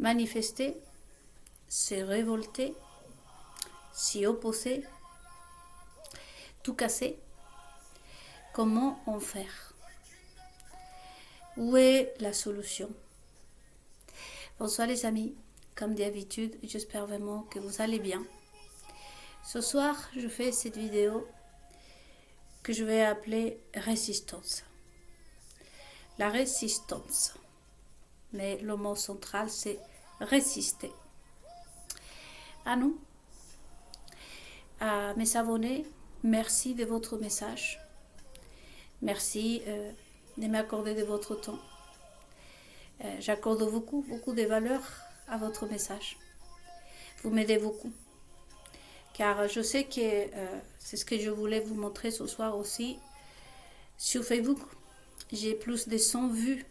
manifester, se révolter, s'y opposer, tout casser. Comment en faire? Où est la solution? Bonsoir les amis, comme d'habitude, j'espère vraiment que vous allez bien. Ce soir, je fais cette vidéo que je vais appeler résistance. La résistance. Mais le mot central, c'est résister. À nous, à mes abonnés, merci de votre message. Merci de m'accorder de votre temps. J'accorde beaucoup de valeur à votre message. Vous m'aidez beaucoup. Car je sais que c'est ce que je voulais vous montrer ce soir aussi. Sur Facebook, j'ai plus de 100 vues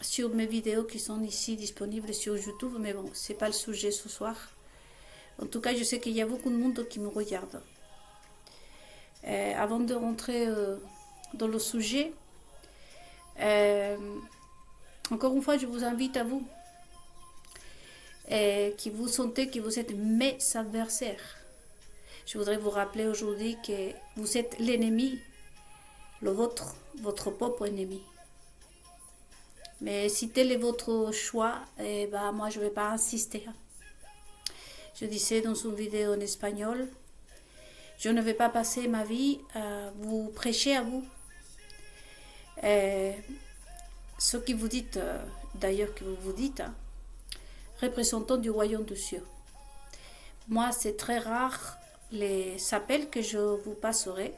sur mes vidéos qui sont ici disponibles sur YouTube. Mais bon, c'est pas le sujet ce soir. En tout cas, je sais qu'il y a beaucoup de monde qui me regarde. Avant de rentrer dans le sujet, encore une fois, je vous invite à vous qui vous sentez que vous êtes mes adversaires. Je voudrais vous rappeler aujourd'hui que vous êtes l'ennemi, votre propre ennemi. Mais si tel est votre choix, moi je ne vais pas insister. Je disais dans une vidéo en espagnol, je ne vais pas passer ma vie à vous prêcher à vous. Ce que vous dites, d'ailleurs que vous dites, représentant du royaume des cieux. Moi, c'est très rare les appels que je vous passerai.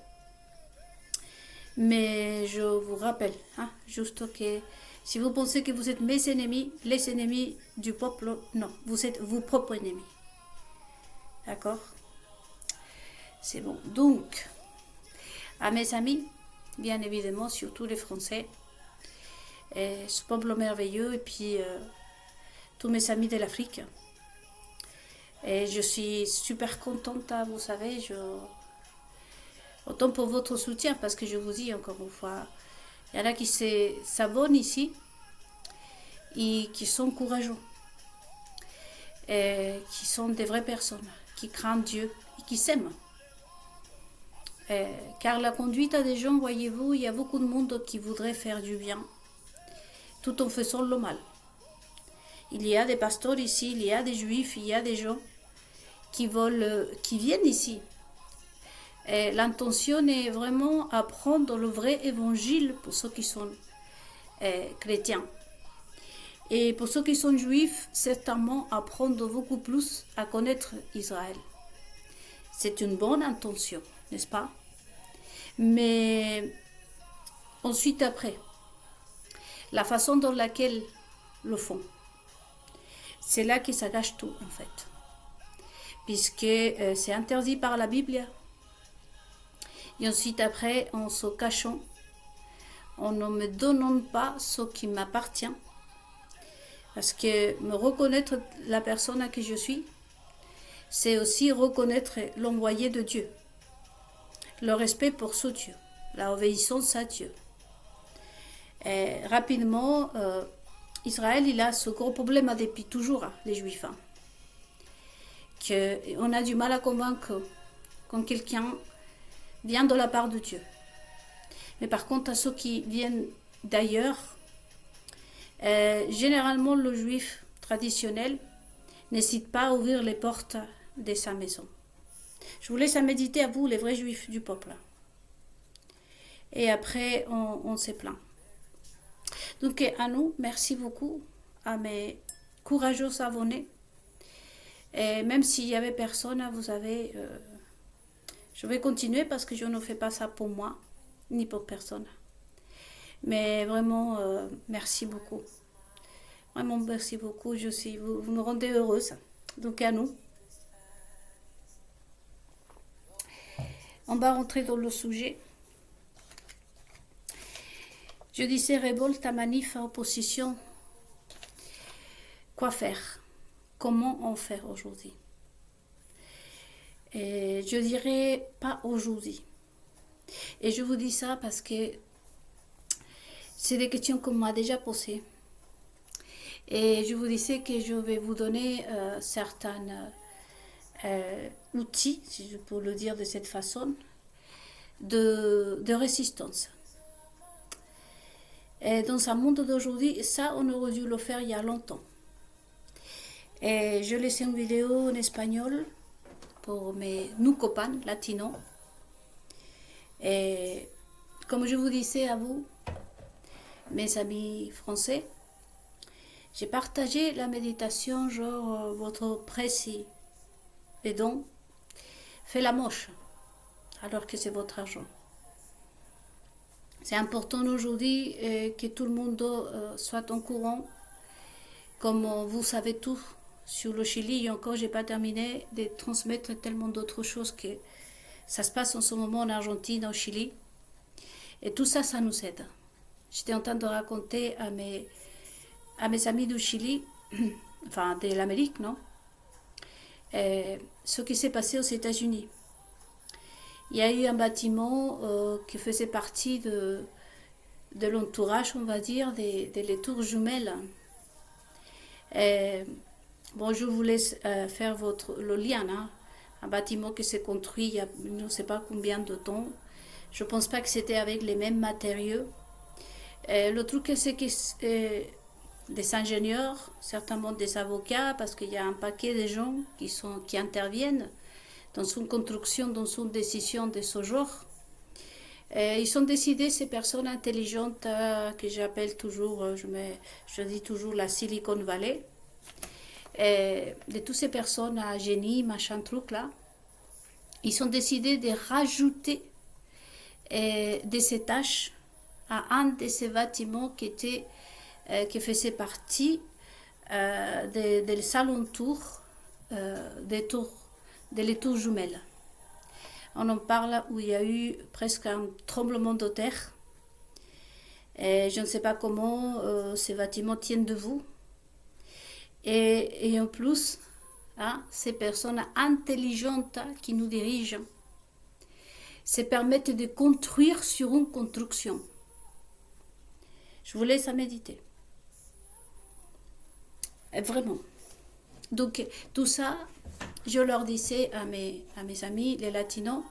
Mais je vous rappelle, juste que si vous pensez que vous êtes mes ennemis, les ennemis du peuple, non, vous êtes vos propres ennemis. D'accord? C'est bon. Donc, à mes amis, bien évidemment, surtout les Français, ce peuple merveilleux, et puis tous mes amis de l'Afrique. Et je suis super contente, vous savez, autant pour votre soutien, parce que je vous dis encore une fois, il y en a qui s'abonnent ici et qui sont courageux, et qui sont des vraies personnes, qui craignent Dieu et qui s'aiment. Car la conduite à des gens, voyez-vous, il y a beaucoup de monde qui voudrait faire du bien, tout en faisant le mal. Il y a des pasteurs ici, il y a des juifs, il y a des gens qui viennent ici. Et l'intention est vraiment apprendre le vrai évangile pour ceux qui sont chrétiens. Et pour ceux qui sont juifs, certainement apprendre beaucoup plus à connaître Israël. C'est une bonne intention, n'est-ce pas? Mais ensuite après, la façon dans laquelle le font, c'est là que ça gâche tout en fait. Puisque c'est interdit par la Bible. Et ensuite après, en se cachant, en ne me donnant pas ce qui m'appartient. Parce que me reconnaître la personne à qui je suis, c'est aussi reconnaître l'envoyé de Dieu. Le respect pour ce Dieu, la obéissance à Dieu. Et rapidement, Israël, il a ce gros problème depuis toujours, les Juifs. Qu'on a du mal à convaincre quand quelqu'un vient de la part de Dieu. Mais par contre, à ceux qui viennent d'ailleurs, généralement le Juif traditionnel n'hésite pas à ouvrir les portes de sa maison. Je vous laisse à méditer à vous, les vrais Juifs du peuple. Et après, on se plaint. Donc à nous, merci beaucoup à mes courageux abonnés. Et même s'il y avait personne, vous savez, je vais continuer parce que je ne fais pas ça pour moi, ni pour personne. Mais vraiment, merci beaucoup. Vraiment, merci beaucoup. Vous me rendez heureuse. Donc à nous. On va rentrer dans le sujet. Je disais révolte à manif à opposition. Quoi faire? Comment en faire aujourd'hui? Et je dirais pas aujourd'hui. Et je vous dis ça parce que c'est des questions qu'on m'a déjà posées. Et je vous disais que je vais vous donner certains outils, si je peux le dire de cette façon, de résistance. Et dans un monde d'aujourd'hui, ça, on aurait dû le faire il y a longtemps. Et je laisse une vidéo en espagnol pour nos copains latinos. Et comme je vous disais à vous, mes amis français, j'ai partagé la méditation, genre votre précis et donc fait la moche, alors que c'est votre argent. C'est important aujourd'hui que tout le monde soit au courant, comme vous savez tout sur le Chili, et encore j'ai pas terminé de transmettre tellement d'autres choses que ça se passe en ce moment en Argentine, au Chili, et tout ça, ça nous aide. J'étais en train de raconter à mes amis du Chili, enfin de l'Amérique, non, ce qui s'est passé aux États-Unis. Il y a eu un bâtiment qui faisait partie de l'entourage, on va dire, des tours jumelles. Bon, je vous laisse faire le lien. Hein. Un bâtiment qui s'est construit il y a je ne sais pas combien de temps. Je ne pense pas que c'était avec les mêmes matériaux. Le truc, c'est que des ingénieurs, certainement des avocats, parce qu'il y a un paquet de gens qui interviennent dans une construction, dans une décision de ce genre. Ils ont décidé, ces personnes intelligentes que j'appelle toujours, je dis toujours la Silicon Valley, de toutes ces personnes à génie, machin truc là, ils ont décidé de rajouter des étages à un de ces bâtiments qui faisait partie des alentours des tours jumelles. On en parle où il y a eu presque un tremblement de terre. Et je ne sais pas comment ces bâtiments tiennent debout. Et en plus, hein, ces personnes intelligentes qui nous dirigent se permettent de construire sur une construction. Je vous laisse à méditer. Et vraiment. Donc, tout ça, je leur disais à mes amis, les latinos,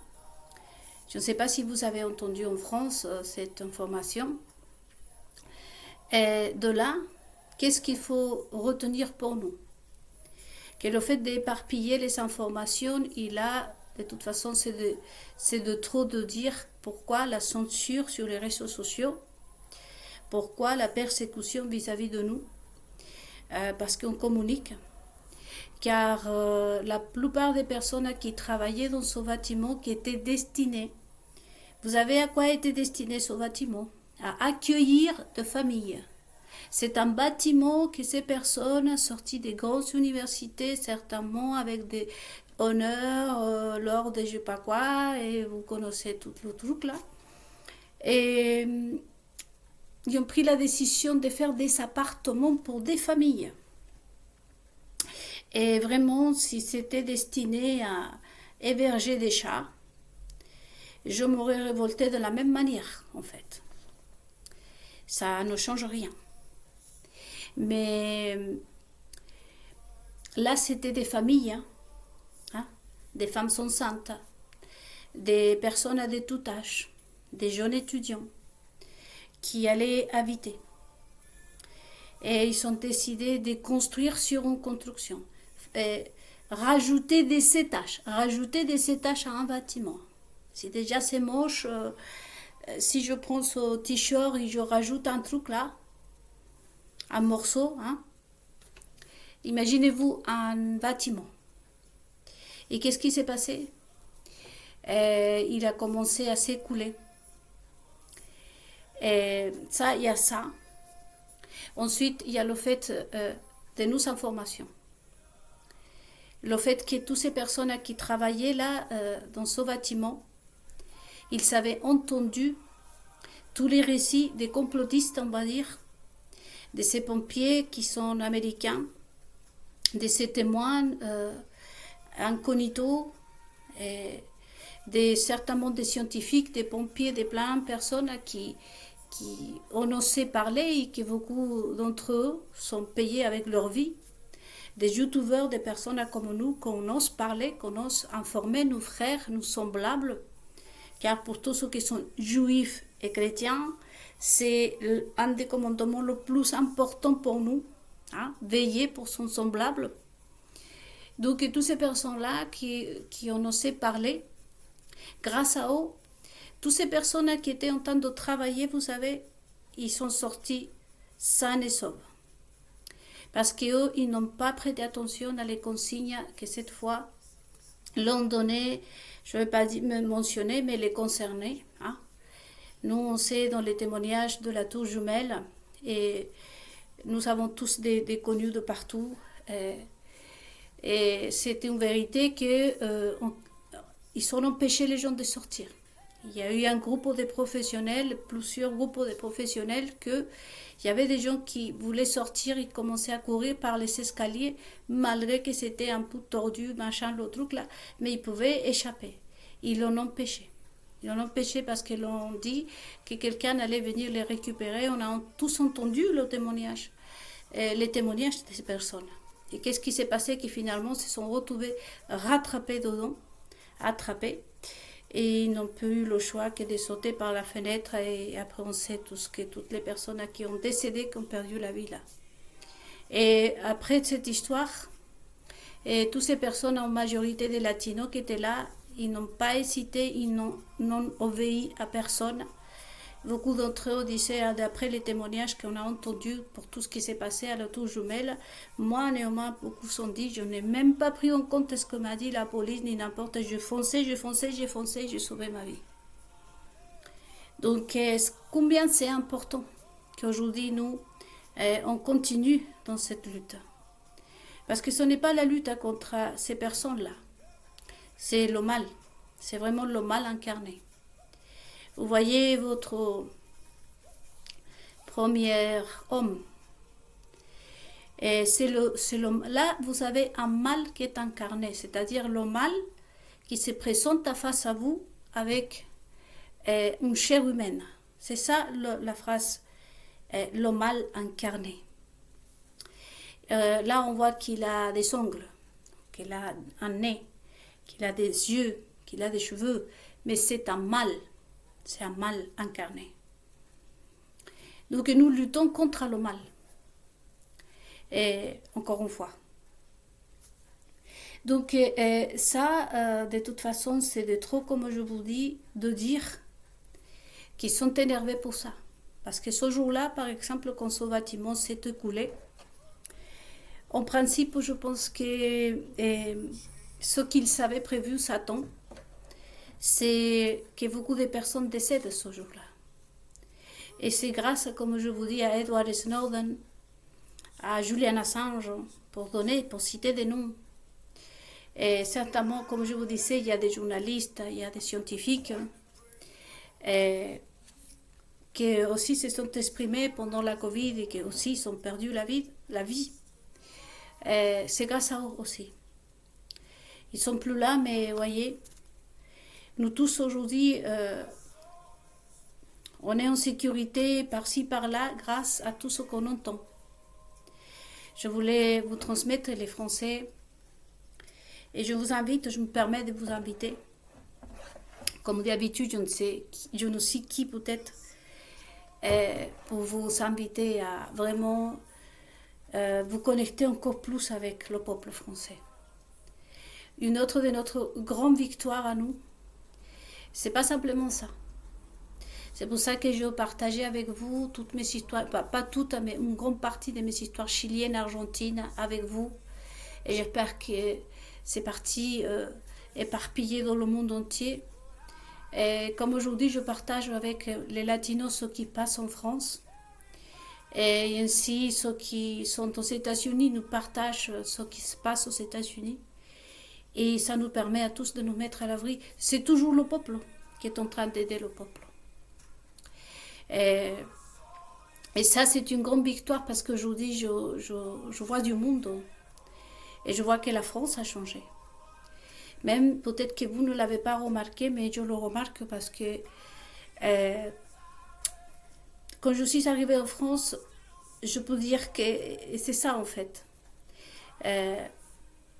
je ne sais pas si vous avez entendu en France cette information. Et de là, qu'est-ce qu'il faut retenir pour nous? Que le fait d'éparpiller les informations, de toute façon, c'est de trop de dire pourquoi la censure sur les réseaux sociaux, pourquoi la persécution vis-à-vis de nous, parce qu'on communique. Car la plupart des personnes qui travaillaient dans ce bâtiment qui étaient destinées, vous savez à quoi était destiné ce bâtiment? À accueillir des familles. C'est un bâtiment que ces personnes sorties des grandes universités, certainement avec des honneurs lors de je sais pas quoi, et vous connaissez tout le truc là. Et ils ont pris la décision de faire des appartements pour des familles. Et vraiment, si c'était destiné à héberger des chats, je m'aurais révolté de la même manière, en fait. Ça ne change rien. Mais là, c'était des familles, hein, des femmes enceintes, des personnes de tout âge, des jeunes étudiants qui allaient habiter. Et ils ont décidé de construire sur une construction. Rajouter des étages à un bâtiment. Si déjà c'est moche, si je prends ce t-shirt et je rajoute un truc là, un morceau, hein, imaginez-vous un bâtiment. Et qu'est-ce qui s'est passé? Il a commencé à s'écouler. Ça, il y a ça. Ensuite, il y a le fait de nos informations. Le fait que toutes ces personnes qui travaillaient là, dans ce bâtiment, ils avaient entendu tous les récits des complotistes, on va dire, de ces pompiers qui sont américains, de ces témoins incognito, certainement des scientifiques, des pompiers, des plein de personnes qui qui ont osé parler et que beaucoup d'entre eux sont payés avec leur vie. Des youtubeurs, des personnes comme nous, qu'on ose parler, qu'on ose informer nos frères, nos semblables. Car pour tous ceux qui sont juifs et chrétiens, c'est un des commandements le plus important pour nous, hein, veiller pour son semblable. Donc toutes ces personnes-là qui ont osé parler, grâce à eux, toutes ces personnes qui étaient en train de travailler, vous savez, ils sont sortis sains et saufs. Parce qu'eux, ils n'ont pas prêté attention à les consignes que cette fois l'ont donné, je ne vais pas me mentionner, mais les concernés. Hein. Nous, on sait dans les témoignages de la tour jumelle, et nous avons tous des connus de partout, et c'est une vérité qu'ils ont empêché les gens de sortir. Il y a eu un groupe de professionnels, plusieurs groupes de professionnels, il y avait des gens qui voulaient sortir et commençaient à courir par les escaliers, malgré que c'était un peu tordu, machin, le truc là, mais ils pouvaient échapper. Ils l'ont empêché. Ils l'ont empêché parce qu'ils ont dit que quelqu'un allait venir les récupérer. On a tous entendu les témoignages de ces personnes. Et qu'est-ce qui s'est passé? Que finalement, se sont retrouvés rattrapés dedans, attrapés. Et ils n'ont plus eu le choix que de sauter par la fenêtre. Et après, on sait toutes les personnes qui ont décédé, qui ont perdu la vie là. Et après cette histoire, et toutes ces personnes, en majorité des latinos qui étaient là, ils n'ont pas hésité, ils n'ont obéi à personne. Beaucoup d'entre eux disaient, d'après les témoignages qu'on a entendus pour tout ce qui s'est passé à la tour jumelle, moi, néanmoins, beaucoup sont dit, je n'ai même pas pris en compte ce que m'a dit la police, ni n'importe, j'ai foncé, j'ai sauvé ma vie. Donc, combien c'est important qu'aujourd'hui, nous, on continue dans cette lutte. Parce que ce n'est pas la lutte contre ces personnes-là. C'est le mal. C'est vraiment le mal incarné. Vous voyez votre premier homme. Et là, vous avez un mal qui est incarné, c'est-à-dire le mal qui se présente face à vous avec une chair humaine. C'est ça la phrase, le mal incarné. Là, on voit qu'il a des ongles, qu'il a un nez, qu'il a des yeux, qu'il a des cheveux, mais c'est un mal. C'est un mal incarné. Donc nous luttons contre le mal. Et encore une fois. Donc ça, de toute façon, c'est de trop, comme je vous dis, de dire qu'ils sont énervés pour ça. Parce que ce jour-là, par exemple, quand ce bâtiment s'est écoulé, en principe, je pense que ce qu'il savait prévu, Satan, c'est que beaucoup de personnes décèdent ce jour-là. Et c'est grâce, comme je vous dis, à Edward Snowden, à Julian Assange, pour citer des noms. Et certainement, comme je vous disais, il y a des journalistes, il y a des scientifiques qui aussi se sont exprimés pendant la Covid et qui aussi ont perdu la vie. C'est grâce à eux aussi. Ils ne sont plus là, mais voyez, nous tous aujourd'hui, on est en sécurité par-ci, par-là, grâce à tout ce qu'on entend. Je voulais vous transmettre les Français et je me permets de vous inviter. Comme d'habitude, je ne sais qui peut-être pour vous inviter à vraiment vous connecter encore plus avec le peuple français. Une autre de notre grande victoire à nous, c'est pas simplement ça. C'est pour ça que je vais partager avec vous toutes mes histoires, pas toutes, mais une grande partie de mes histoires chiliennes, argentines avec vous. Et j'espère que c'est parti éparpillé dans le monde entier. Et comme aujourd'hui, je partage avec les Latinos ce qui passe en France. Et ainsi, ceux qui sont aux États-Unis nous partagent ce qui se passe aux États-Unis. Et ça nous permet à tous de nous mettre à l'abri. C'est toujours le peuple qui est en train d'aider le peuple. Et ça, c'est une grande victoire parce qu'aujourd'hui, je vois du monde et je vois que la France a changé. Même peut-être que vous ne l'avez pas remarqué, mais je le remarque parce que quand je suis arrivée en France, je peux dire que c'est ça en fait. Euh,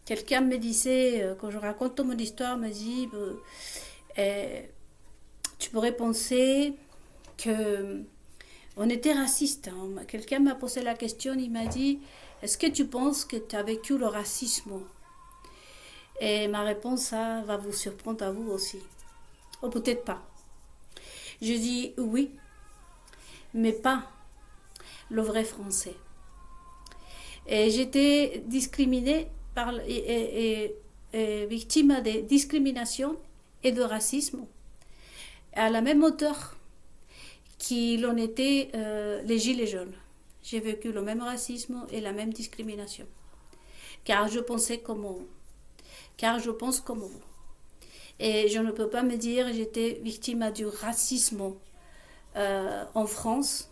Quelqu'un me disait, quand je raconte mon histoire, me dit, euh, tu pourrais penser que on était raciste. Hein. Quelqu'un m'a posé la question, il m'a dit, est-ce que tu penses que tu as vécu le racisme? Et ma réponse, ça va vous surprendre à vous aussi. Ou peut-être pas. Je dis oui, mais pas le vrai français. Et j'étais discriminée et victime de discrimination et de racisme à la même hauteur qu'il en était les gilets jaunes. J'ai vécu le même racisme et la même discrimination. Car je pensais comme vous. Car je pense comme vous. Et je ne peux pas me dire que j'étais victime du racisme en France.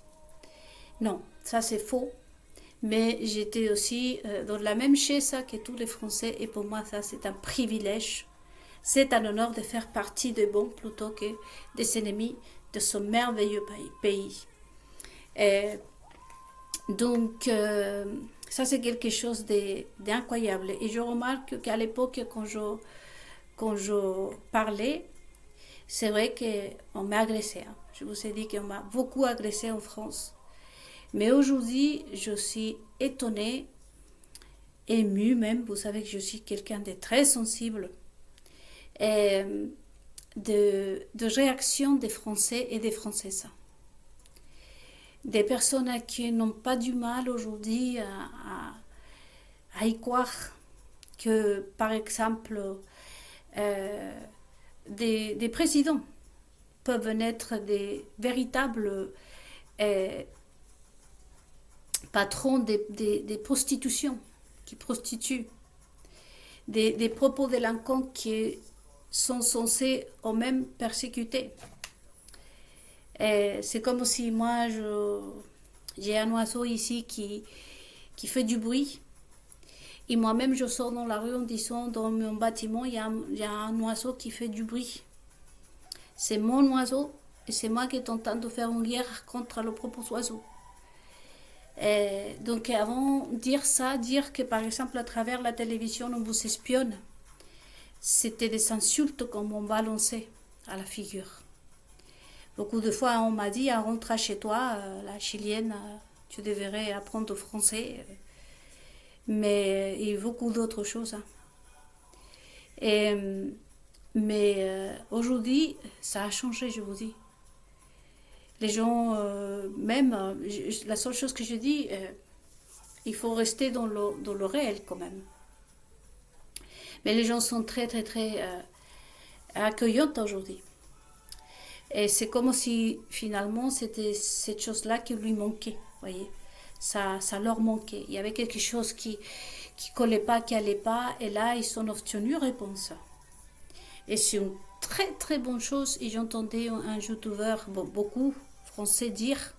Non, ça c'est faux. Mais j'étais aussi dans la même chaise que tous les Français. Et pour moi, ça c'est un privilège. C'est un honneur de faire partie des bons plutôt que des ennemis de ce merveilleux pays. Et donc, ça c'est quelque chose d'incroyable. Et je remarque qu'à l'époque, quand je parlais, c'est vrai qu'on m'a agressé. Hein. Je vous ai dit qu'on m'a beaucoup agressé en France. Mais aujourd'hui, je suis étonnée, émue même. Vous savez que je suis quelqu'un de très sensible. Et de réaction des Français et des Françaises. Des personnes qui n'ont pas du mal aujourd'hui à y croire que, par exemple, des présidents peuvent être des véritables patrons des prostitutions, qui prostituent, des propos délinquants qui sont censés au même persécuter. C'est comme si moi, j'ai un oiseau ici qui fait du bruit. Et moi-même, je sors dans la rue en disant, dans mon bâtiment, il y a un oiseau qui fait du bruit. C'est mon oiseau et c'est moi qui est en train de faire une guerre contre le propre oiseau. Donc avant de dire ça, dire que par exemple à travers la télévision on vous espionne, c'était des insultes qu'on m'ont balancé à la figure. Beaucoup de fois on m'a dit, rentre chez toi, la chilienne, tu devrais apprendre le français. Mais il y a beaucoup d'autres choses. Hein. Mais aujourd'hui, ça a changé, je vous dis. Les gens, la seule chose que je dis, il faut rester dans le réel quand même. Mais les gens sont très, très, très accueillants aujourd'hui. Et c'est comme si finalement c'était cette chose-là qui lui manquait, voyez. Ça leur manquait. Il y avait quelque chose qui collait pas, qui allait pas, et là ils sont obtenus réponse. Et c'est une très très bonne chose. Et j'entendais un youtubeur, beaucoup français, dire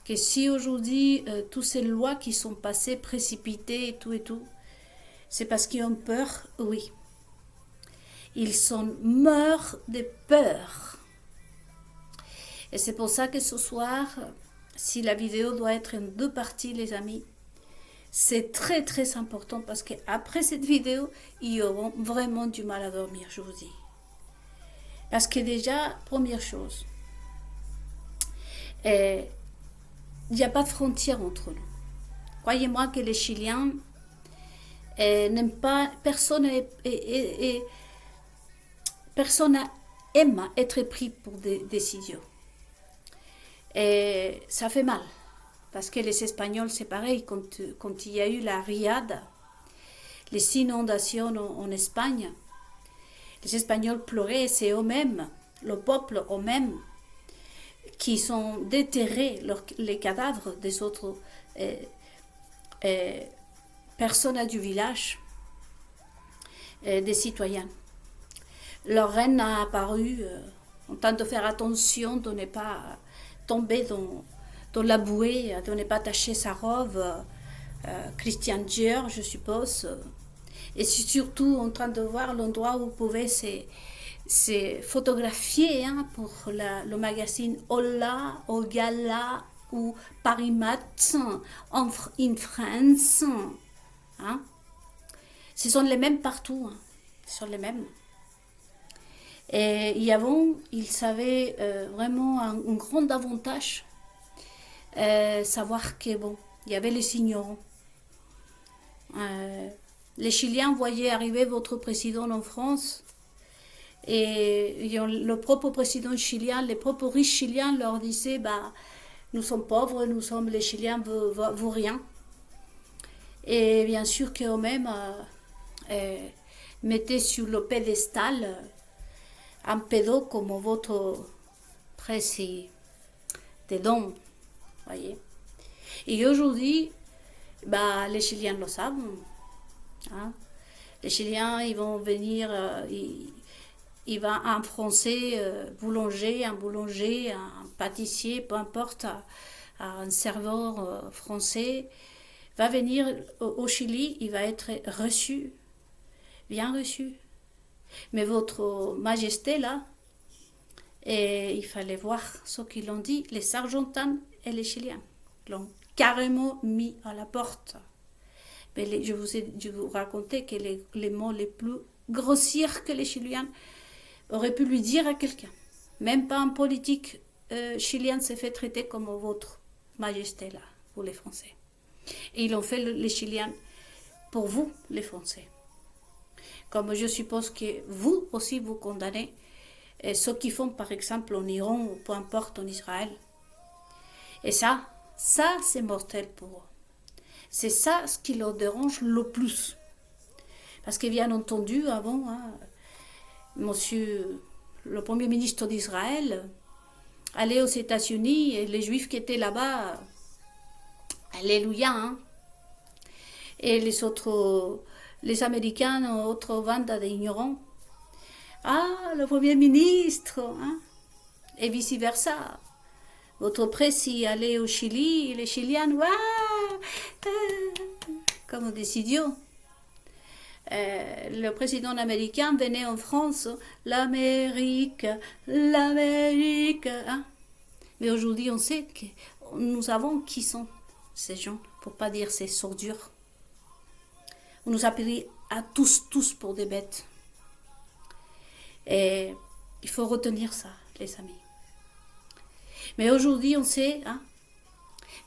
que si aujourd'hui toutes ces lois qui sont passées précipitées et tout, c'est parce qu'ils ont peur, oui. Ils sont morts de peur. Et c'est pour ça que ce soir, si la vidéo doit être en 2 parties, les amis, c'est très très important parce qu'après cette vidéo, ils auront vraiment du mal à dormir, je vous dis. Parce que déjà, première chose, il n'y a pas de frontière entre nous. Croyez-moi que les Chiliens n'aiment pas, personne aime être pris pour des idiots. Et ça fait mal. Parce que les Espagnols, c'est pareil, quand il y a eu la riada, les inondations en Espagne, les Espagnols pleuraient, c'est eux-mêmes, le peuple eux-mêmes, qui sont déterrés les cadavres des autres personnes du village, des citoyens. Leur reine a apparu en train de faire attention de ne pas tomber dans la bouée, de ne pas tacher sa robe, Christian Dior, je suppose. Et surtout en train de voir l'endroit où pouvait c'est photographié hein, pour le magazine Hola, Ogala ou Paris Matin en France. Hein. Ce sont les mêmes partout. Hein. Ce sont les mêmes. Et avant, ils avaient vraiment un grand avantage. Savoir que bon, il y avait les ignorants. Les Chiliens voyaient arriver votre président en France et le propre président chilien, les propres riches chiliens leur disaient bah, nous sommes pauvres, nous sommes les Chiliens, vous rien. Et bien sûr qu'eux-mêmes mettaient sur le pédestal un pédo comme votre président, voyez. Et aujourd'hui, bah, les Chiliens le savent. Hein. Les Chiliens, ils vont venir, il va un Français, boulanger, un pâtissier, peu importe, un serveur français, va venir au Chili, il va être reçu, bien reçu. Mais votre majesté, là, et il fallait voir ce qu'ils ont dit, les Argentins et les Chiliens l'ont carrément mis à la porte. Mais je vous racontais que les mots les plus grossiers que les Chiliens auraient pu lui dire à quelqu'un. Même pas un politique chilien s'est fait traiter comme votre majesté, là, pour les Français. Et ils l'ont fait, les Chiliens, pour vous, les Français. Comme je suppose que vous aussi, vous condamnez ceux qui font, par exemple, en Iran, ou peu importe, en Israël. Et ça, c'est mortel pour eux. C'est ça ce qui leur dérange le plus. Parce que bien entendu, avant, hein, monsieur le premier ministre d'Israël allait aux États-Unis et les Juifs qui étaient là-bas, alléluia, hein, et les autres, les Américains, autres bandes d'ignorants, ah, le premier ministre, hein, et vice-versa. Votre président allait au Chili, et les Chiliens, comme des idiots. Le président américain venait en France, l'Amérique, hein. Mais aujourd'hui, on sait que nous savons qui sont ces gens, pour pas dire ces sourdures. On nous a pris à tous pour des bêtes. Et il faut retenir ça, les amis. Mais aujourd'hui, on sait, hein,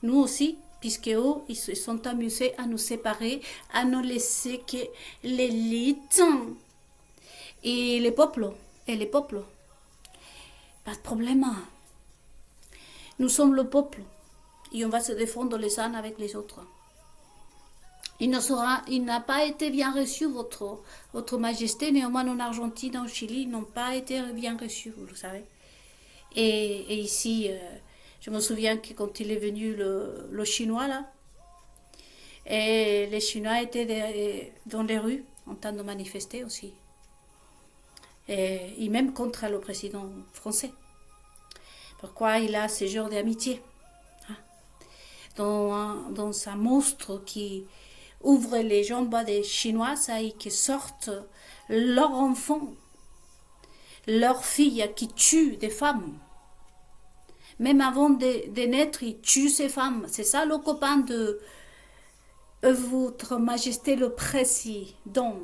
nous aussi, puisque eux, ils se sont amusés à nous séparer, à nous laisser que l'élite et les peuples, pas de problème. Nous sommes le peuple et on va se défendre les uns avec les autres. Il n'a pas été bien reçu, votre majesté, néanmoins en Argentine, en Chili, ils n'ont pas été bien reçus, vous le savez. Et ici, je me souviens que quand il est venu le Chinois, là, et les Chinois étaient dans les rues en train de manifester aussi. Et même contre le président français. Pourquoi il a ce genre d'amitié, hein, dans un monstre qui ouvre les jambes des Chinois, ça y est, qui sortent leurs enfants, leurs filles qui tuent des femmes. Même avant de naître, ils tuent ces femmes. C'est ça le copain de votre majesté le président.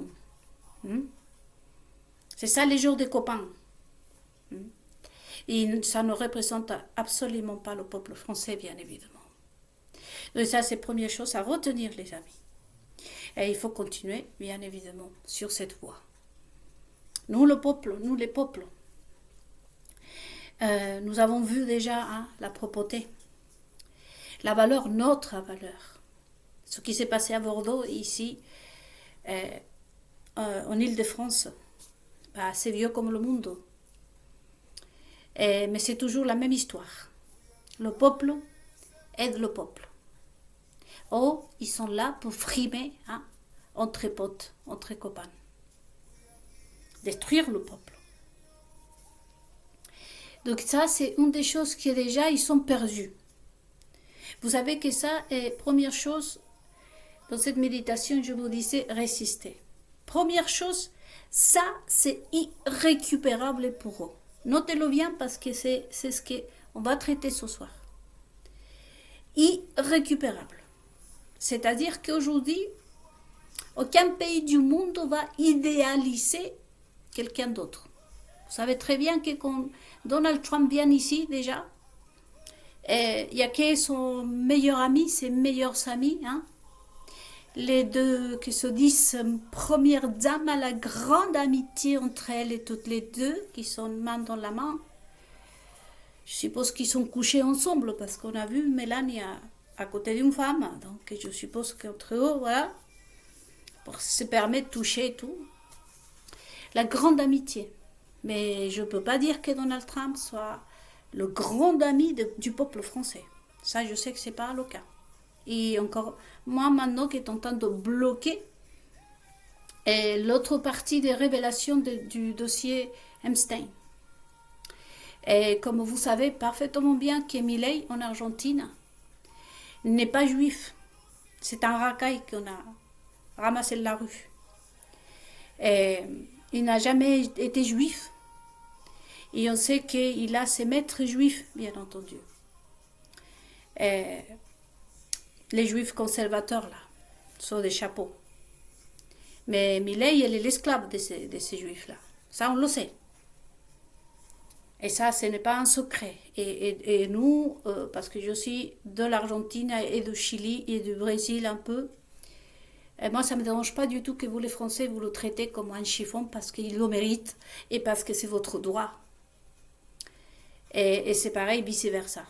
C'est ça les jours des copains. Et ça ne représente absolument pas le peuple français, bien évidemment. Donc ça, c'est la première chose à retenir, les amis. Et il faut continuer, bien évidemment, sur cette voie. Nous, les peuples, nous avons vu déjà, hein, la propreté, la valeur, notre valeur. Ce qui s'est passé à Bordeaux, ici, en Île-de-France, bah, c'est vieux comme le monde. Mais c'est toujours la même histoire. Le peuple aide le peuple. Oh, ils sont là pour frimer, hein, entre potes, entre copains. Détruire le peuple. Donc ça, c'est une des choses qui déjà, ils sont perdus. Vous savez que ça est première chose, dans cette méditation, je vous disais, résister. Première chose, Ça, c'est irrécupérable pour eux. Notez-le bien parce que c'est ce qu'on va traiter ce soir. Irrécupérable. C'est-à-dire qu'aujourd'hui, aucun pays du monde va idéaliser quelqu'un d'autre. Vous savez très bien que quand Donald Trump vient ici déjà, il n'y a que son meilleur ami, ses meilleurs amis, hein, les deux qui se disent première dame à la grande amitié entre elles et toutes les deux, qui sont main dans la main. Je suppose qu'ils sont couchés ensemble parce qu'on a vu Mélanie à côté d'une femme. Donc je suppose qu'entre eux, voilà, pour se permettre de toucher et tout. La grande amitié. Mais je ne peux pas dire que Donald Trump soit le grand ami du peuple français. Ça, je sais que ce n'est pas le cas. Et encore, moi maintenant qui est en train de bloquer l'autre partie des révélations du dossier Epstein. Et comme vous savez parfaitement bien que Milei en Argentine n'est pas juif. C'est un racaille qu'on a ramassé de la rue. Et il n'a jamais été juif. Et on sait qu'il a ses maîtres juifs, bien entendu. Et les juifs conservateurs, là, sont des chapeaux. Mais Milei, elle est l'esclave de ces juifs-là. Ça, on le sait. Et ça, ce n'est pas un secret. Et nous, parce que je suis de l'Argentine et du Chili et du Brésil un peu, et moi, ça ne me dérange pas du tout que vous, les Français, vous le traitez comme un chiffon parce qu'il le mérite et parce que c'est votre droit. Et c'est pareil, vice-versa.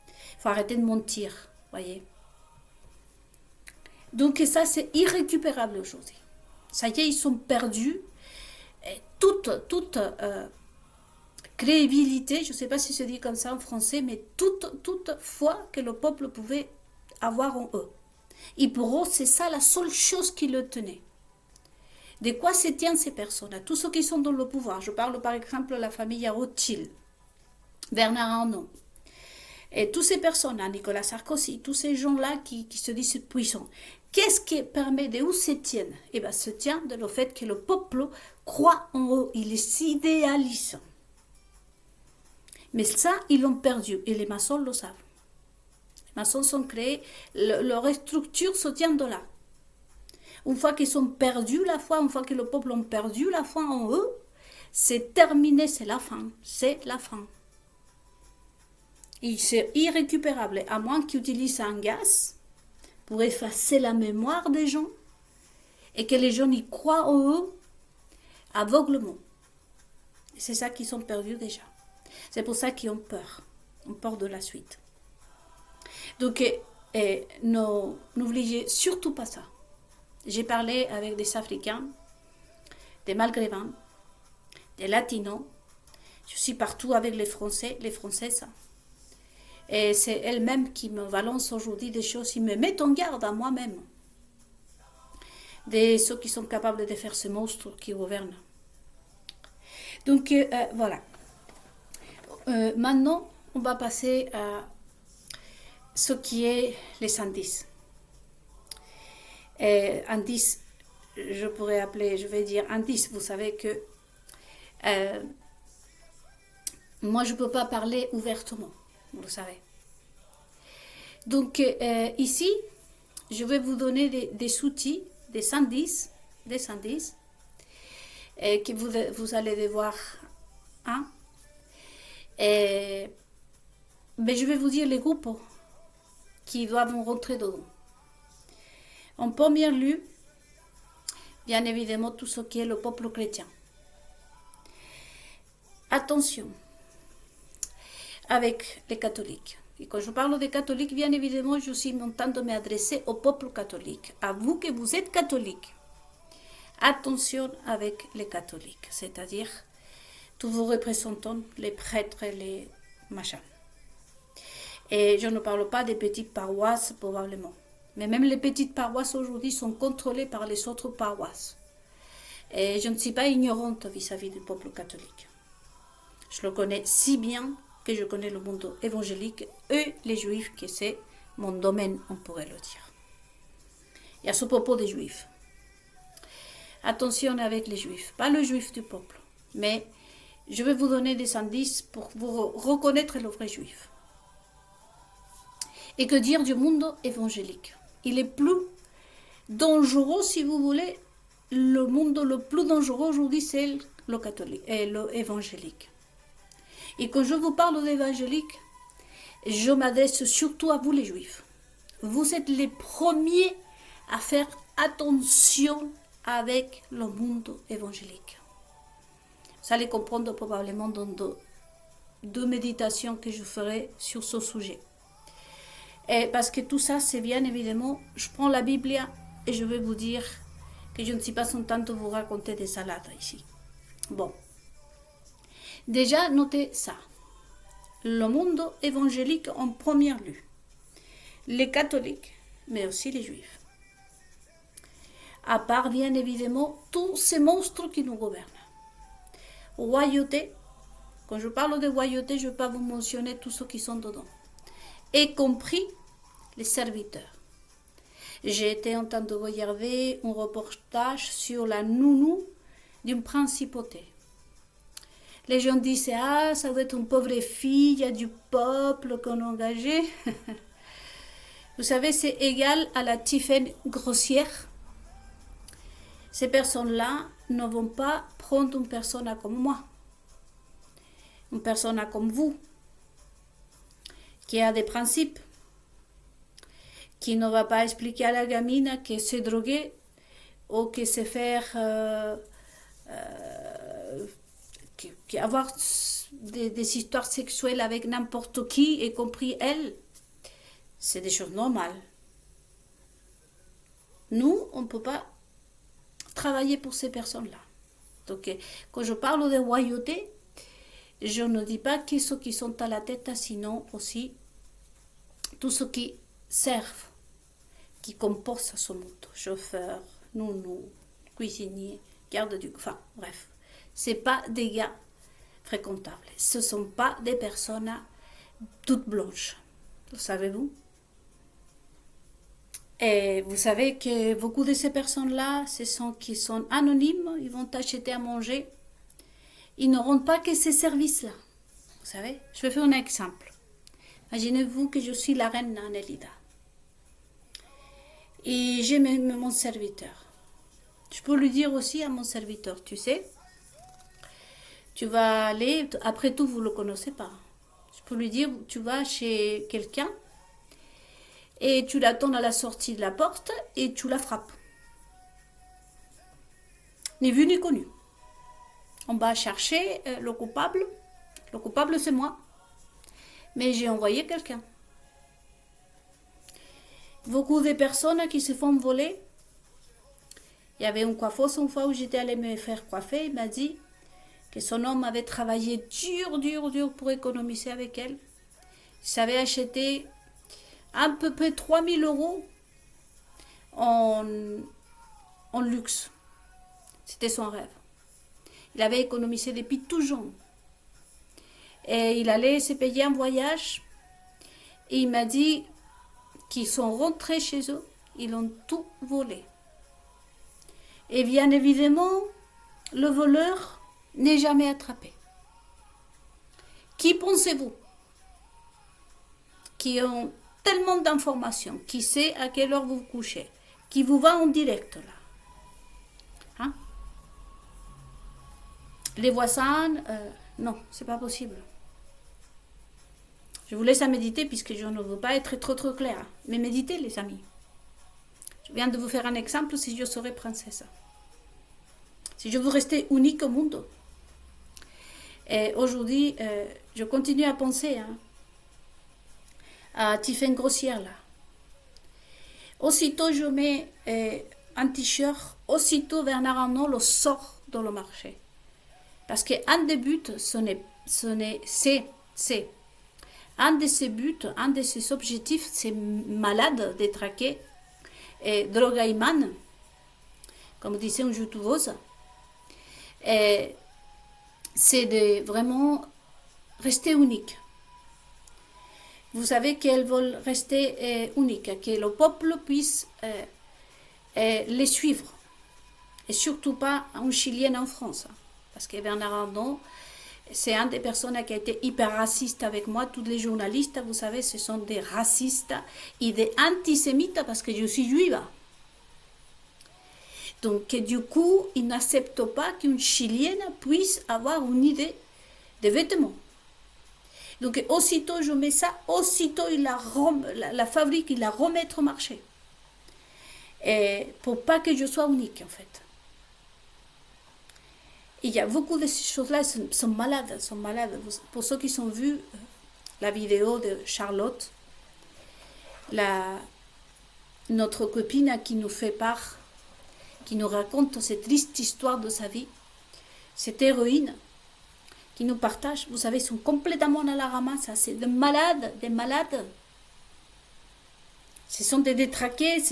Il faut arrêter de mentir, voyez. Donc ça, c'est irrécupérable aujourd'hui. Ça y est, ils sont perdus. Et toute crédibilité, je ne sais pas si se dit comme ça en français, mais toute foi que le peuple pouvait avoir en eux. Et pour eux, c'est ça la seule chose qui le tenait. De quoi se tiennent ces personnes? Tous ceux qui sont dans le pouvoir. Je parle par exemple de la famille Rothschild, Bernard Arnault. Et toutes ces personnes, Nicolas Sarkozy, tous ces gens-là qui se disent puissants. Qu'est-ce qui permet de où se tiennent? Eh bien, se tient de le fait que le peuple croit en eux, il les idéalise. Mais ça, ils l'ont perdu et les maçons le savent. Les maçons sont créés, leur structure se tient de là. Une fois qu'ils ont perdu la foi, une fois que le peuple a perdu la foi en eux, c'est terminé, c'est la fin. C'est la fin. Et c'est irrécupérable, à moins qu'ils utilisent un gaz pour effacer la mémoire des gens et que les gens y croient en eux aveuglement. C'est ça qu'ils sont perdus déjà. C'est pour ça qu'ils ont peur de la suite. Donc, n'oubliez surtout pas ça. J'ai parlé avec des Africains, des Maghrébins, des Latinos. Je suis partout avec les Français, les Françaises. Et c'est elles-mêmes qui me balancent aujourd'hui des choses, qui me mettent en garde à moi-même. De ceux qui sont capables de faire ce monstre qui gouverne. Donc, voilà. Maintenant, on va passer à ce qui est les indices. Indices, je pourrais appeler, je vais dire indices. Vous savez que moi, je ne peux pas parler ouvertement, vous le savez. Donc, ici, je vais vous donner des outils, des indices, que vous allez devoir, hein. Mais je vais vous dire les groupes qui doivent rentrer dedans. En premier lieu, bien évidemment, tout ce qui est le peuple chrétien. Attention avec les catholiques. Et quand je parle des catholiques, bien évidemment, je suis en train de m'adresser au peuple catholique. À vous que vous êtes catholiques. Attention avec les catholiques, c'est-à-dire tous vos représentants, les prêtres, les machins. Et je ne parle pas des petites paroisses, probablement. Mais même les petites paroisses aujourd'hui sont contrôlées par les autres paroisses. Et je ne suis pas ignorante vis-à-vis du peuple catholique. Je le connais si bien que je connais le monde évangélique et les juifs, que c'est mon domaine, on pourrait le dire. Et à ce propos des juifs. Attention avec les juifs, pas le juif du peuple, mais je vais vous donner des indices pour vous reconnaître le vrai juif. Et que dire du monde évangélique? Il est plus dangereux, si vous voulez, le monde le plus dangereux aujourd'hui, c'est le catholique et l'évangélique. Et quand je vous parle d'évangélique, je m'adresse surtout à vous les juifs. Vous êtes les premiers à faire attention avec le monde évangélique. Vous allez comprendre probablement dans deux méditations que je ferai sur ce sujet. Et parce que tout ça, c'est bien évidemment, je prends la Bible et je vais vous dire que je ne suis pas en train de vous raconter des salades ici. Bon. Déjà, notez ça. Le monde évangélique en premier lieu. Les catholiques, mais aussi les juifs. À part, bien évidemment, tous ces monstres qui nous gouvernent. Royauté. Quand je parle de royauté, je ne vais pas vous mentionner tous ceux qui sont dedans. Y compris les serviteurs. J'ai été en train de regarder un reportage sur la nounou d'une principauté. Les gens disent, ah, ça doit être une pauvre fille, il y a du peuple qu'on a engagé. Vous savez, c'est égal à la Tiffen grossière. Ces personnes-là ne vont pas prendre une personne comme moi, une personne comme vous, qui a des principes, qui ne va pas expliquer à la gamine que c'est droguer ou que c'est faire avoir des histoires sexuelles avec n'importe qui, y compris elle. C'est des choses normales. Nous, on ne peut pas travailler pour ces personnes-là. Donc, quand je parle de royauté, je ne dis pas que ceux qui sont à la tête, sinon aussi tous ceux qui servent, qui composent ce monde, chauffeurs, nounous, cuisiniers, garde du... Enfin, bref, ce n'est pas des gars fréquentables. Ce ne sont pas des personnes toutes blanches. Le savez-vous? Et vous savez que beaucoup de ces personnes-là, ce sont qui sont anonymes, ils vont acheter à manger. Ils n'auront pas que ces services-là. Vous savez, je vais faire un exemple. Imaginez-vous que je suis la reine Annelida. Et j'ai mon serviteur. Je peux lui dire aussi à mon serviteur, tu sais, tu vas aller, après tout, vous ne le connaissez pas. Je peux lui dire, tu vas chez quelqu'un et tu l'attends à la sortie de la porte et tu la frappes. Ni vu ni connu. On va chercher le coupable. Le coupable, c'est moi. Mais j'ai envoyé quelqu'un. Beaucoup de personnes qui se font voler. Il y avait une coiffeuse une fois où j'étais allée me faire coiffer. Il m'a dit que son homme avait travaillé dur pour économiser avec elle. Il savait acheter à peu près 3 000 € en luxe. C'était son rêve. Il avait économisé depuis tout jeune. Et il allait se payer un voyage. Et il m'a dit qu'ils sont rentrés chez eux. Ils ont tout volé. Et bien évidemment, le voleur n'est jamais attrapé. Qui pensez-vous qui ont tellement d'informations, qui sait à quelle heure vous vous couchez, qui vous va en direct là? Hein? Les voisins, non, c'est pas possible. Je vous laisse à méditer puisque je ne veux pas être trop claire. Mais méditez les amis. Je viens de vous faire un exemple si je serais princesse. Si je veux rester unique au monde. Et aujourd'hui, je continue à penser à Tiffen grossière là. Aussitôt je mets un t-shirt, aussitôt Bernard Arnault le sort dans le marché. Parce qu'un des buts, c'est un de ses buts, un de ses objectifs, c'est malade, détraqué, et drogaïman, comme disait une youtubeuse. Et c'est de vraiment rester unique. Vous savez qu'elles veulent rester uniques, que le peuple puisse les suivre. Et surtout pas une Chilienne en France. Parce que Bernard Arnault, c'est une des personnes qui a été hyper raciste avec moi. Tous les journalistes, vous savez, ce sont des racistes et des antisémites parce que je suis juive. Donc, du coup, ils n'acceptent pas qu'une Chilienne puisse avoir une idée de vêtements. Donc, aussitôt je mets ça, aussitôt la fabrique, il la remet au marché. Et pour pas que je sois unique, en fait. Il y a beaucoup de ces choses-là, sont malades, sont malades. Pour ceux qui ont vu la vidéo de Charlotte, notre copine qui nous fait part, qui nous raconte cette triste histoire de sa vie, cette héroïne qui nous partage, vous savez, ils sont complètement à la ramasse, c'est des malades, des malades. Ce sont des détraqués,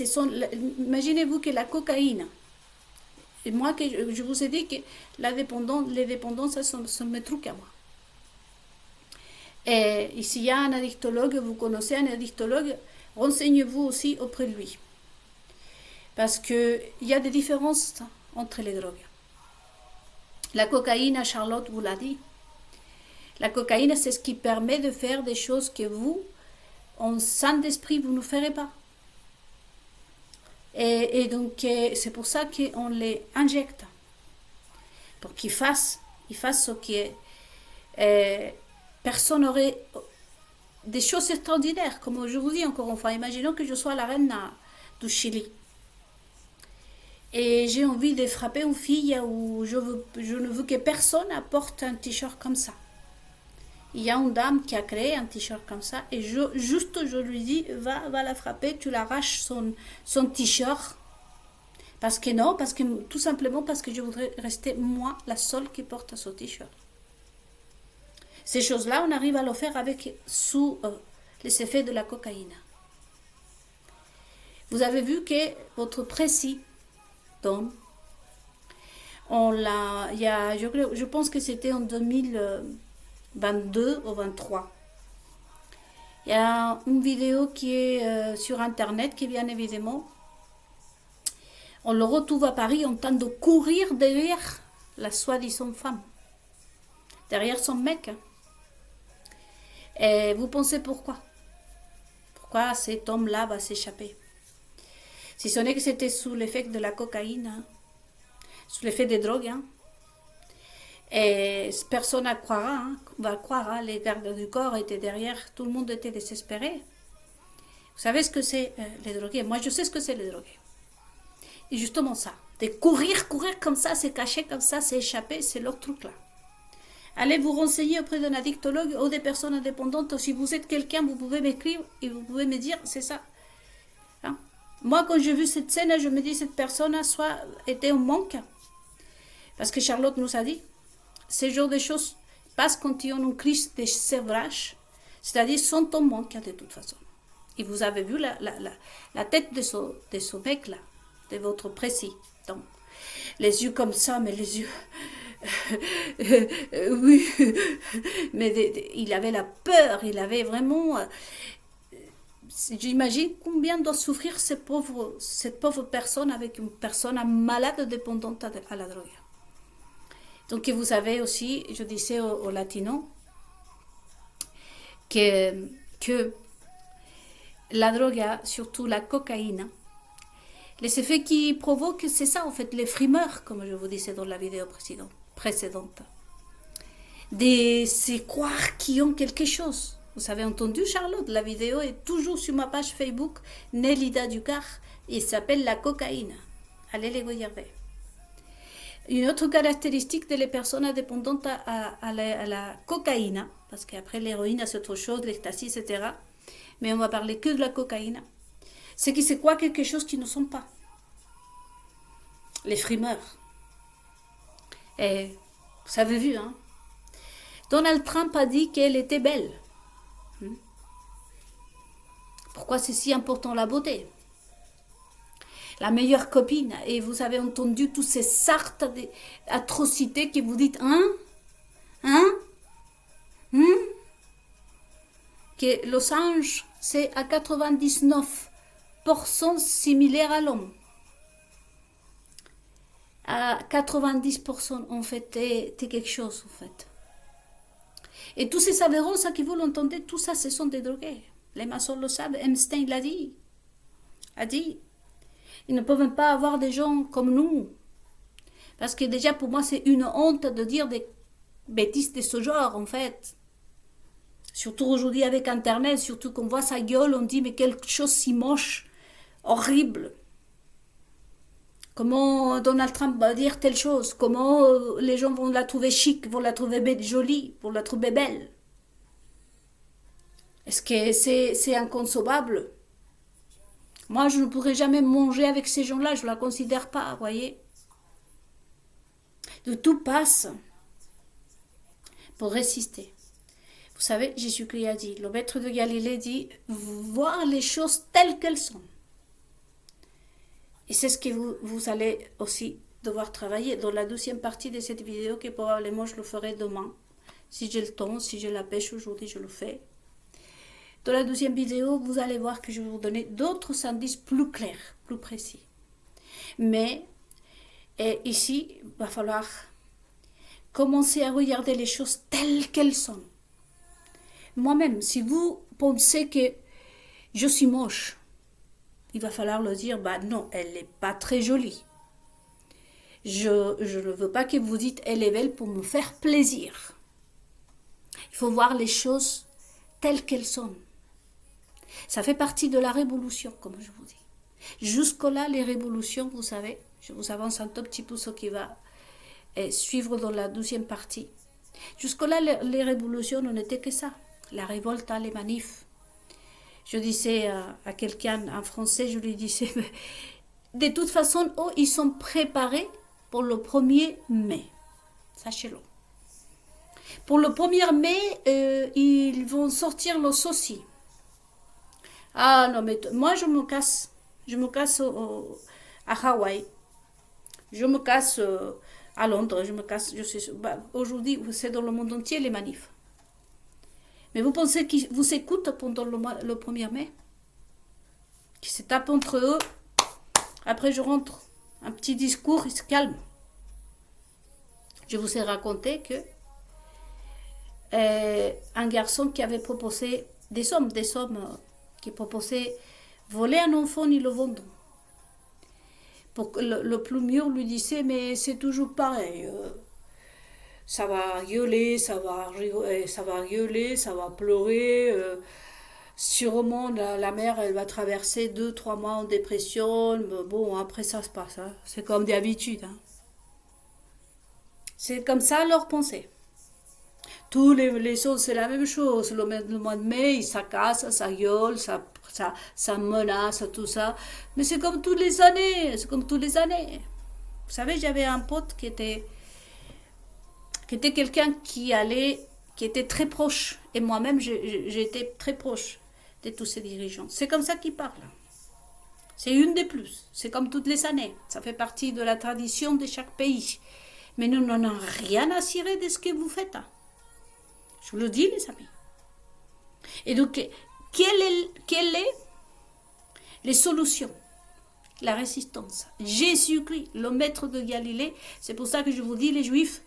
imaginez-vous que la cocaïne, et moi, je vous ai dit que les dépendances, ça sont mes trucs à moi. Et s'il y a un addictologue, vous connaissez un addictologue, renseignez-vous aussi auprès de lui. Parce qu'il y a des différences entre les drogues. La cocaïne, Charlotte vous l'a dit, la cocaïne, c'est ce qui permet de faire des choses que vous, en sain d'esprit, vous ne ferez pas. Et donc, c'est pour ça qu'on les injecte. Pour qu'ils fassent ce que personne n'aurait des choses extraordinaires. Comme je vous dis encore une fois, imaginons que je sois la reine du Chili. Et j'ai envie de frapper une fille où je ne veux que personne apporte un t-shirt comme ça. Il y a une dame qui a créé un t-shirt comme ça et je lui dis va la frapper, tu l'arraches son t-shirt. Parce que tout simplement parce que je voudrais rester moi la seule qui porte ce t-shirt. Ces choses-là, on arrive à le faire sous les effets de la cocaïne. Vous avez vu que votre précis donne. Je pense que c'était en 2022 ou 2023. Il y a une vidéo qui est sur internet qui bien évidemment, on le retrouve à Paris en train de courir derrière la soi-disant femme, derrière son mec. Et vous pensez pourquoi cet homme-là va s'échapper? Si ce n'est que c'était sous l'effet de la cocaïne, sous l'effet des drogues. Et personne ne va croire, les gardes du corps étaient derrière, tout le monde était désespéré. Vous savez ce que c'est les drogués? Moi, je sais ce que c'est les drogués. Et justement ça, de courir comme ça, se cacher comme ça, s'échapper, c'est leur truc là. Allez vous renseigner auprès d'un addictologue ou des personnes indépendantes. Si vous êtes quelqu'un, vous pouvez m'écrire et vous pouvez me dire, c'est ça. Moi, quand j'ai vu cette scène, je me dis, cette personne soit était en manque. Parce que Charlotte nous a dit, ce genre de choses passent quand ils ont une crise de sevrage, c'est-à-dire sont en manque de toute façon. Et vous avez vu la tête de ce mec-là, de votre précis. Donc, les yeux comme ça, mais les yeux... oui, mais il avait la peur, il avait vraiment... J'imagine combien doit souffrir cette pauvre personne avec une personne malade dépendante à la drogue. Donc vous avez aussi, je disais aux latinos, que la drogue, surtout la cocaïne, les effets qui provoquent, c'est ça en fait, les frimeurs, comme je vous disais dans la vidéo précédente. De se croire qu'ils ont quelque chose. Vous avez entendu, Charlotte, la vidéo est toujours sur ma page Facebook, Nélida Ducar, et s'appelle la cocaïne. Allez les regarder. Une autre caractéristique des personnes dépendantes à la cocaïne, parce qu'après l'héroïne, c'est autre chose, l'ecstasy, etc. Mais on va parler que de la cocaïne. C'est qu'ils se croient quelque chose qu'ils ne sont pas. Les frimeurs. Et vous avez vu, hein? Donald Trump a dit qu'elle était belle. Pourquoi c'est si important la beauté? La meilleure copine. Et vous avez entendu toutes ces sortes d'atrocités que vous dites, que Los Angeles, c'est à 99% similaire à l'homme. à 90%, en fait, t'es quelque chose, en fait. Et tous ces savérons, ça qui vous l'entendez, tout ça, ce sont des drogués. Les maçons le savent, Einstein l'a dit. A dit, ils ne peuvent pas avoir des gens comme nous. Parce que déjà, pour moi, c'est une honte de dire des bêtises de ce genre, en fait. Surtout aujourd'hui avec Internet, surtout qu'on voit sa gueule, on dit, mais quelque chose si moche, horrible. Comment Donald Trump va dire telle chose? Comment les gens vont la trouver chic, vont la trouver jolie, vont la trouver belle? Est-ce que c'est inconcevable? Moi, je ne pourrais jamais manger avec ces gens-là, je ne la considère pas, vous voyez? De tout passe pour résister. Vous savez, Jésus-Christ a dit, le maître de Galilée dit, voir les choses telles qu'elles sont. Et c'est ce que vous allez aussi devoir travailler dans la deuxième partie de cette vidéo, que probablement je le ferai demain. Si j'ai le temps, si j'ai la pêche aujourd'hui, je le fais. Dans la deuxième vidéo, vous allez voir que je vais vous donner d'autres indices plus clairs, plus précis. Mais ici, il va falloir commencer à regarder les choses telles qu'elles sont. Moi-même, si vous pensez que je suis moche, il va falloir le dire, bah non, elle n'est pas très jolie. Je ne veux pas que vous dites elle est belle pour me faire plaisir. Il faut voir les choses telles qu'elles sont. Ça fait partie de la révolution, comme je vous dis. Jusque-là, les révolutions, vous savez, je vous avance un tout petit peu ce qui va suivre dans la deuxième partie. Jusque-là, les révolutions n'étaient que ça. La révolte, les manifs. Je disais à quelqu'un en français, je lui disais, de toute façon, ils sont préparés pour le 1er mai. Sachez-le. Pour le 1er mai, ils vont sortir le saucisson. Ah non, mais moi je me casse. Je me casse à Hawaï. Je me casse à Londres. Je me casse. Aujourd'hui, c'est dans le monde entier les manifs. Mais vous pensez qu'ils vous écoutent pendant le 1er mai? Qu'ils se tapent entre eux. Après, je rentre. Un petit discours, ils se calment. Je vous ai raconté que un garçon qui avait proposé, des hommes qui proposaient voler un enfant et le vendre. Pour que le plus mûr lui disait, mais c'est toujours pareil. Ça va gueuler, ça va gueuler, ça va pleurer. Sûrement, la mère, elle va traverser 2-3 mois en dépression. Mais bon, après, ça se passe. Hein. C'est comme d'habitude. Hein. C'est comme ça leur pensée. Tous les choses, c'est la même chose. Le mois de mai, ça casse, ça gueule, ça menace, tout ça. Mais c'est comme toutes les années. C'est comme toutes les années. Vous savez, j'avais un pote qui était quelqu'un qui était très proche. Et moi-même, j'étais très proche de tous ces dirigeants. C'est comme ça qu'ils parlent. C'est une des plus. C'est comme toutes les années. Ça fait partie de la tradition de chaque pays. Mais nous n'en avons rien à cirer de ce que vous faites. Hein. Je vous le dis, les amis. Et donc, quelle est les solutions? La résistance. Jésus-Christ, le maître de Galilée. C'est pour ça que je vous dis, les Juifs,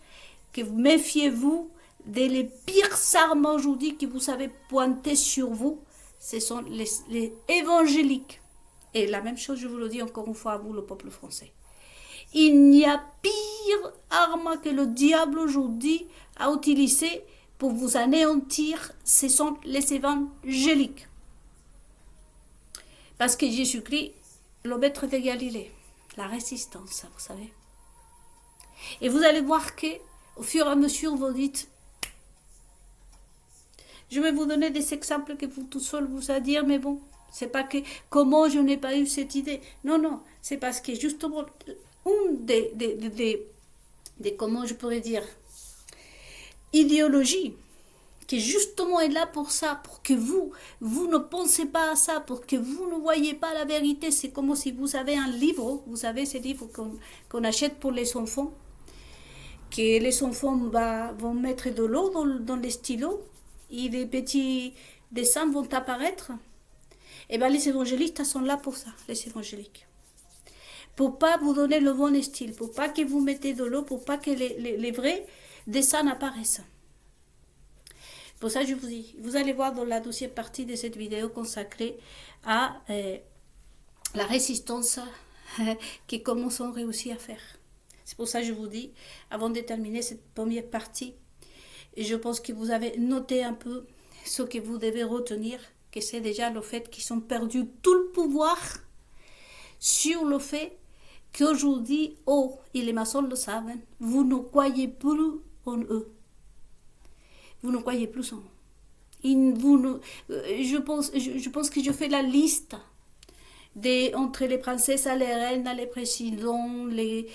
que méfiez-vous des pires armes aujourd'hui que vous savez pointer sur vous. Ce sont les évangéliques. Et la même chose, je vous le dis encore une fois à vous, le peuple français. Il n'y a pire arme que le diable aujourd'hui a utilisée pour vous anéantir, ce sont les évangéliques. Parce que Jésus-Christ, le maître de Galilée, la résistance, vous savez. Et vous allez voir que, au fur et à mesure, vous dites, je vais vous donner des exemples que vous tout seul vous allez dire, mais bon, c'est pas que comment je n'ai pas eu cette idée. Non, non, c'est parce que justement, une des comment je pourrais dire, idéologie qui justement est là pour ça, pour que vous ne pensez pas à ça, pour que vous ne voyez pas la vérité. C'est comme si vous avez un livre, vous avez ces livres qu'on achète pour les enfants, que les enfants vont mettre de l'eau dans les stylos, et les petits dessins vont apparaître. Et bien les évangélistes sont là pour ça, les évangéliques. pour pas vous donner le bon style, pour pas que vous mettez de l'eau, pour pas que les vrais dessins apparaissent. Pour ça, je vous dis, vous allez voir dans la deuxième partie de cette vidéo consacrée à la résistance que commençons réussi à faire. C'est pour ça que je vous dis, avant de terminer cette première partie, je pense que vous avez noté un peu ce que vous devez retenir, que c'est déjà le fait qu'ils ont perdu tout le pouvoir sur le fait qu'aujourd'hui, et les maçons le savent, vous ne croyez plus en eux. Vous ne croyez plus en eux. Je pense que je fais la liste entre les princesses, les reines, les présidents, les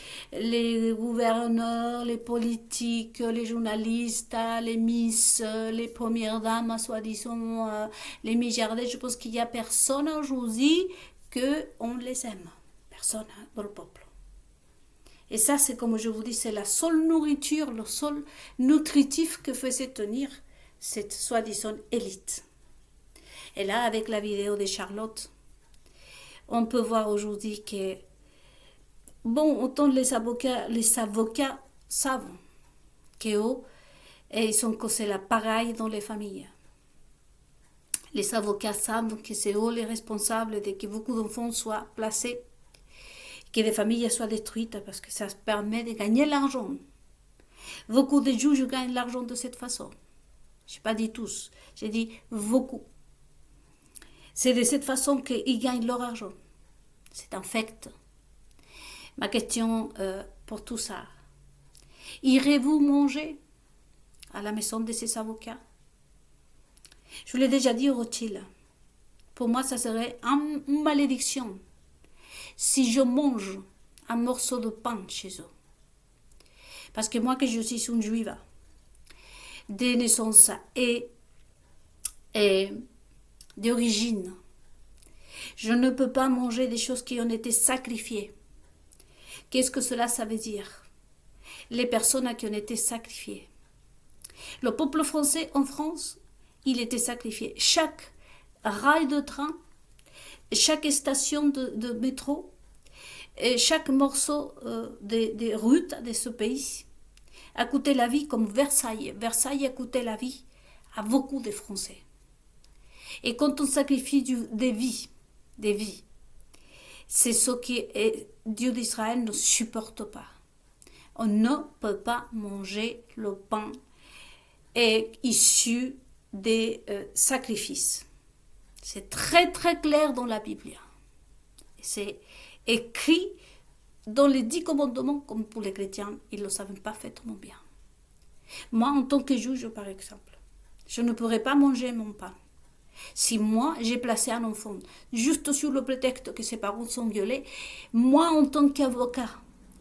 gouverneurs, les politiques, les journalistes, les miss, les premières dames, soi-disant, les milliardaires. Je pense qu'il n'y a personne aujourd'hui qu'on les aime. Personne dans le peuple. Et ça, c'est comme je vous dis, c'est la seule nourriture, le seul nutritif que faisait tenir cette soi-disant élite. Et là, avec la vidéo de Charlotte, on peut voir aujourd'hui que, bon, autant les avocats savent qu'eux, ils ont causé la pareille dans les familles. Les avocats savent que c'est eux les responsables de que beaucoup d'enfants soient placés, que les familles soient détruites parce que ça permet de gagner l'argent. Beaucoup de juges gagnent l'argent de cette façon. Je n'ai pas dit tous, j'ai dit beaucoup. C'est de cette façon qu'ils gagnent leur argent. C'est un fait. Ma question pour tout ça, irez-vous manger à la maison de ces avocats? Je vous l'ai déjà dit au Rothschild. Pour moi, ça serait une malédiction si je mange un morceau de pain chez eux. Parce que moi, que je suis une juive de naissance et d'origine, je ne peux pas manger des choses qui ont été sacrifiées. Qu'est-ce que cela veut dire? Les personnes qui ont été sacrifiées. Le peuple français en France, il était sacrifié. Chaque rail de train, chaque station de métro, et chaque morceau des routes de ce pays a coûté la vie comme Versailles. Versailles a coûté la vie à beaucoup de Français. Et quand on sacrifie des vies, c'est ce que Dieu d'Israël ne supporte pas. On ne peut pas manger le pain issu des sacrifices. C'est très très clair dans la Bible. C'est écrit dans les 10 commandements, comme pour les chrétiens, ils le savent parfaitement bien. Moi, en tant que juge, par exemple, je ne pourrais pas manger mon pain. Si moi, j'ai placé un enfant juste sur le prétexte que ses parents sont violés, moi, en tant qu'avocat,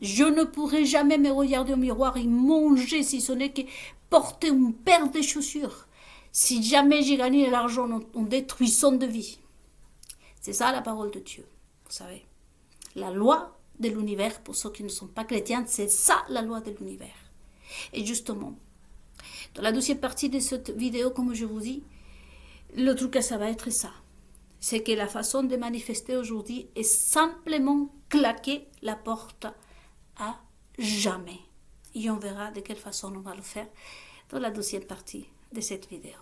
je ne pourrais jamais me regarder au miroir et manger, si ce n'est que porter une paire de chaussures. Si jamais j'ai gagné l'argent en détruisant de vie. C'est ça la parole de Dieu, vous savez. La loi de l'univers, pour ceux qui ne sont pas chrétiens, c'est ça la loi de l'univers. Et justement, dans la deuxième partie de cette vidéo, comme je vous dis, le truc, ça va être ça. C'est que la façon de manifester aujourd'hui est simplement claquer la porte à jamais. Et on verra de quelle façon on va le faire dans la deuxième partie de cette vidéo.